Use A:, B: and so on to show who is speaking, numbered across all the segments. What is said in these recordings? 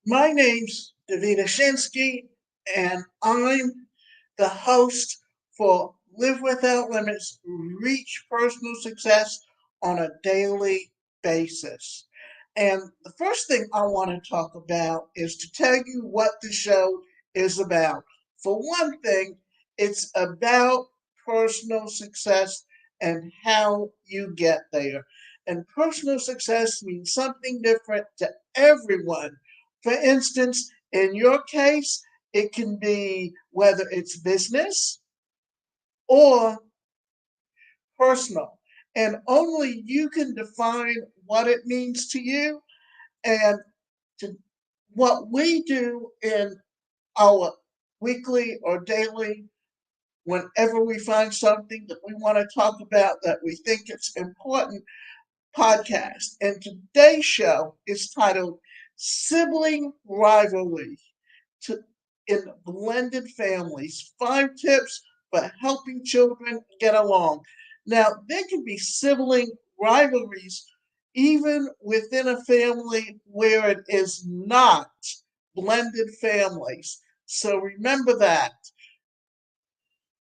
A: My name's Davina Shinsky, and I'm the host for Live Without Limits, Reach Personal Success on a Daily Basis. And the first thing I want to talk about is to tell you what the show is about. For one thing, it's about personal success and how you get there. And personal success means something different to everyone. For instance, in your case, it can be whether it's business or personal. And only you can define what it means to you. And to what we do in our weekly or daily, whenever we find something that we want to talk about that we think it's important, podcast. And today's show is titled Sibling Rivalry to in blended families. 5 tips for helping children get along. Now, there can be sibling rivalries even within a family where it is not blended families. So remember that.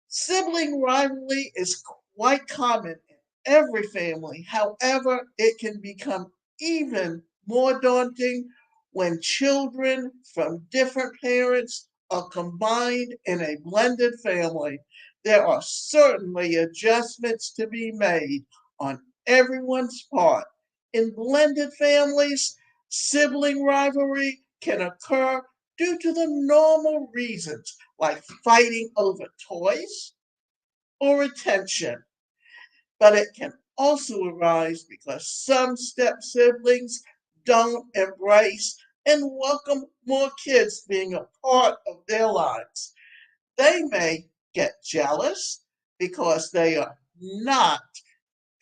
A: Sibling rivalry is quite common in every family. However, it can become even more daunting when children from different parents are combined in a blended family. There are certainly adjustments to be made on everyone's part. In blended families, sibling rivalry can occur due to the normal reasons like fighting over toys or attention, but it can also arise because some step siblings don't embrace and welcome more kids being a part of their lives. They may get jealous because they are not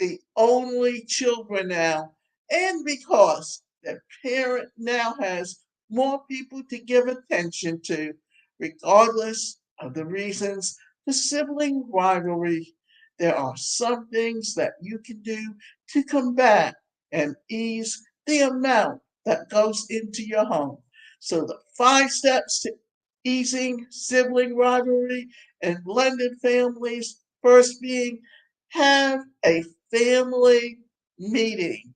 A: the only children now, and because their parent now has more people to give attention to, regardless of the reasons for sibling rivalry. There are some things that you can do to combat and ease the amount that goes into your home. So, the 5 steps to easing sibling rivalry and blended families, first being have a family meeting.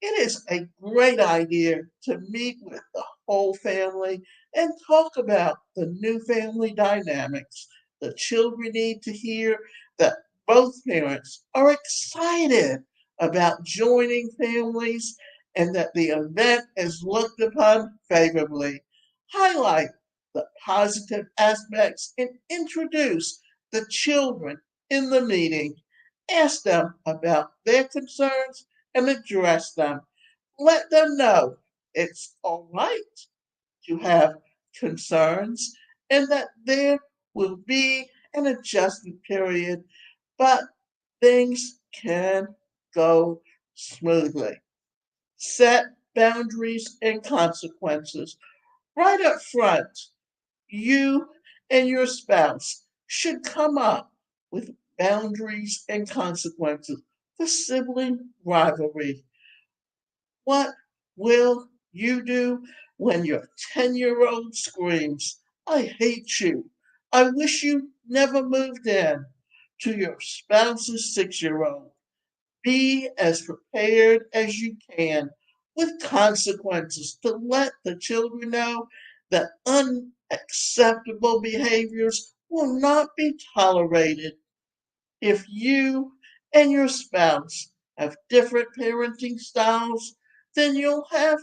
A: It is a great idea to meet with the whole family and talk about the new family dynamics. The children need to hear that both parents are excited about joining families and that the event is looked upon favorably. Highlight the positive aspects and introduce the children in the meeting. Ask them about their concerns and address them. Let them know it's all right to have concerns and that there will be an adjustment period, but things can go smoothly. Set boundaries and consequences. Right up front, you and your spouse should come up with boundaries and consequences for sibling rivalry. What will you do when your 10-year-old screams, I hate you? I wish you never moved in to your spouse's 6-year-old? Be as prepared as you can with consequences to let the children know that unacceptable behaviors will not be tolerated. If you and your spouse have different parenting styles, then you'll have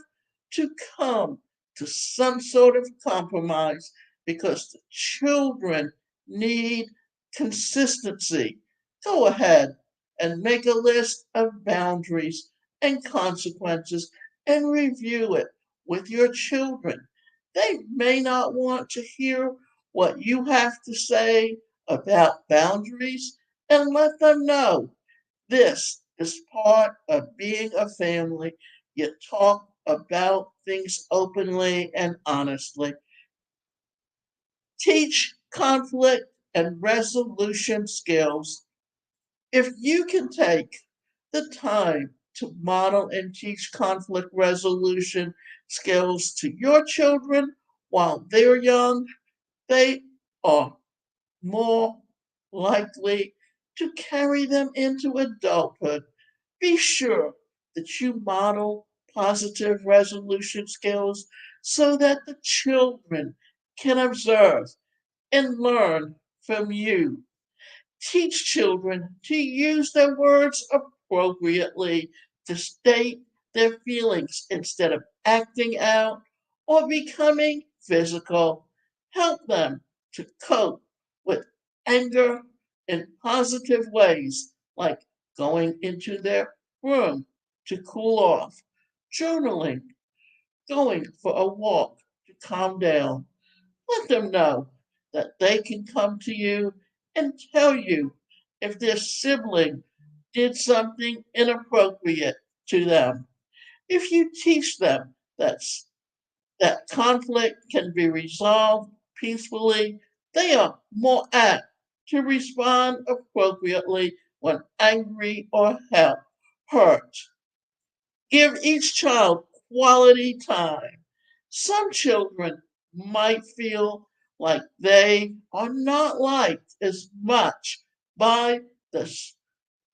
A: to come to some sort of compromise because the children need consistency. Go ahead and make a list of boundaries and consequences and review it with your children. They may not want to hear what you have to say about boundaries, and let them know this is part of being a family. You talk about things openly and honestly. Teach conflict and resolution skills. If you can take the time to model and teach conflict resolution skills to your children while they're young, they are more likely to carry them into adulthood. Be sure that you model positive resolution skills so that the children can observe and learn from you. Teach children to use their words appropriately to state their feelings instead of acting out or becoming physical. Help them to cope with anger in positive ways, like going into their room to cool off, journaling, going for a walk to calm down. Let them know that they can come to you and tell you if their sibling did something inappropriate to them. If you teach them that conflict can be resolved peacefully, they are more apt to respond appropriately when angry or hurt. Give each child quality time. Some children might feel like they are not liked as much by the,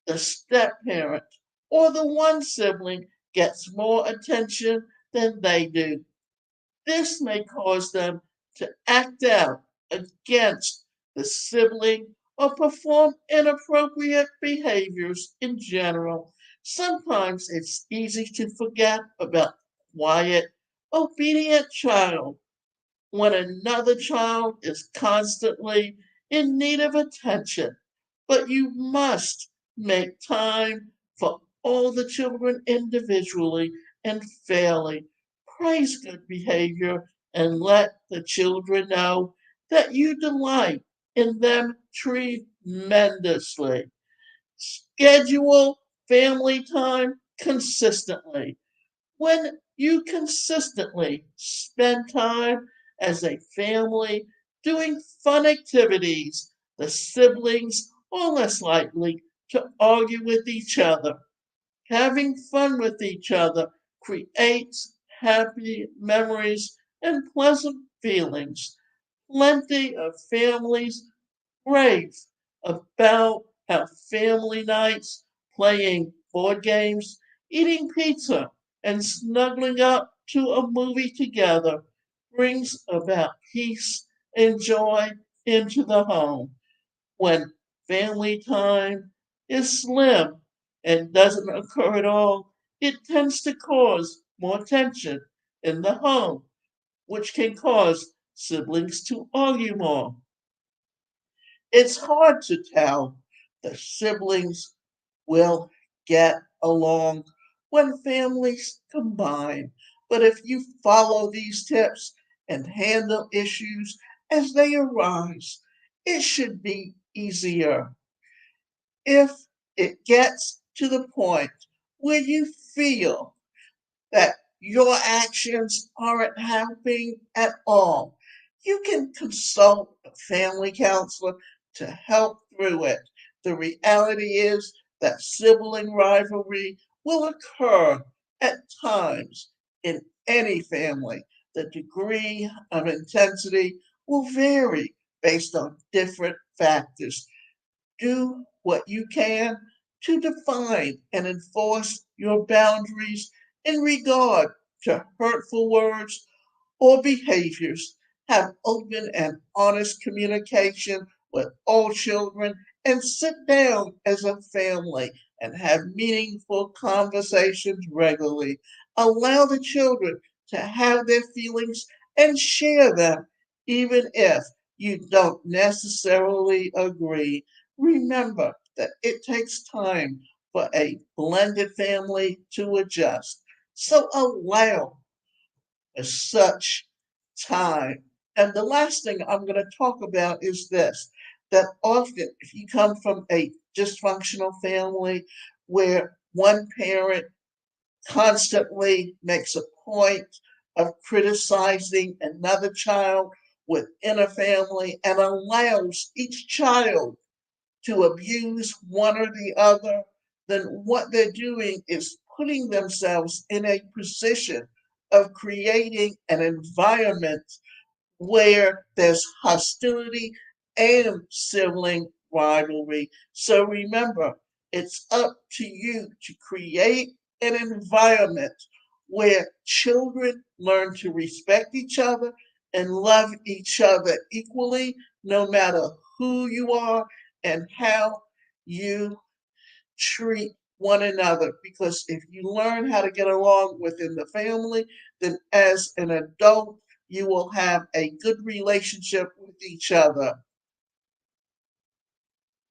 A: the step parent, or the one sibling gets more attention than they do. This may cause them to act out against the sibling or perform inappropriate behaviors in general. Sometimes it's easy to forget about quiet, obedient child when another child is constantly in need of attention. But you must make time for all the children individually and fairly. Praise good behavior and let the children know that you delight in them tremendously. Schedule family time consistently. When you consistently spend time as a family doing fun activities, the siblings are less likely to argue with each other. Having fun with each other creates happy memories and pleasant feelings. Plenty of families rave about how family nights, playing board games, eating pizza, and snuggling up to a movie together brings about peace and joy into the home. When family time is slim and doesn't occur at all, it tends to cause more tension in the home, which can cause siblings to argue more. It's hard to tell the siblings will get along when families combine. But if you follow these tips and handle issues as they arise, it should be easier. If it gets to the point where you feel that your actions aren't helping at all, you can consult a family counselor to help through it. The reality is that sibling rivalry will occur at times in any family. The degree of intensity will vary based on different factors. Do what you can to define and enforce your boundaries in regard to hurtful words or behaviors. Have open and honest communication with all children and sit down as a family and have meaningful conversations regularly. Allow the children to have their feelings and share them, even if you don't necessarily agree. Remember that it takes time for a blended family to adjust. So allow such time. And the last thing I'm going to talk about is this, that often, if you come from a dysfunctional family where one parent constantly makes a point of criticizing another child within a family and allows each child to abuse one or the other, then what they're doing is putting themselves in a position of creating an environment where there's hostility and sibling rivalry. So remember, it's up to you to create an environment where children learn to respect each other and love each other equally, no matter who you are and how you treat one another. Because if you learn how to get along within the family, then as an adult, you will have a good relationship with each other.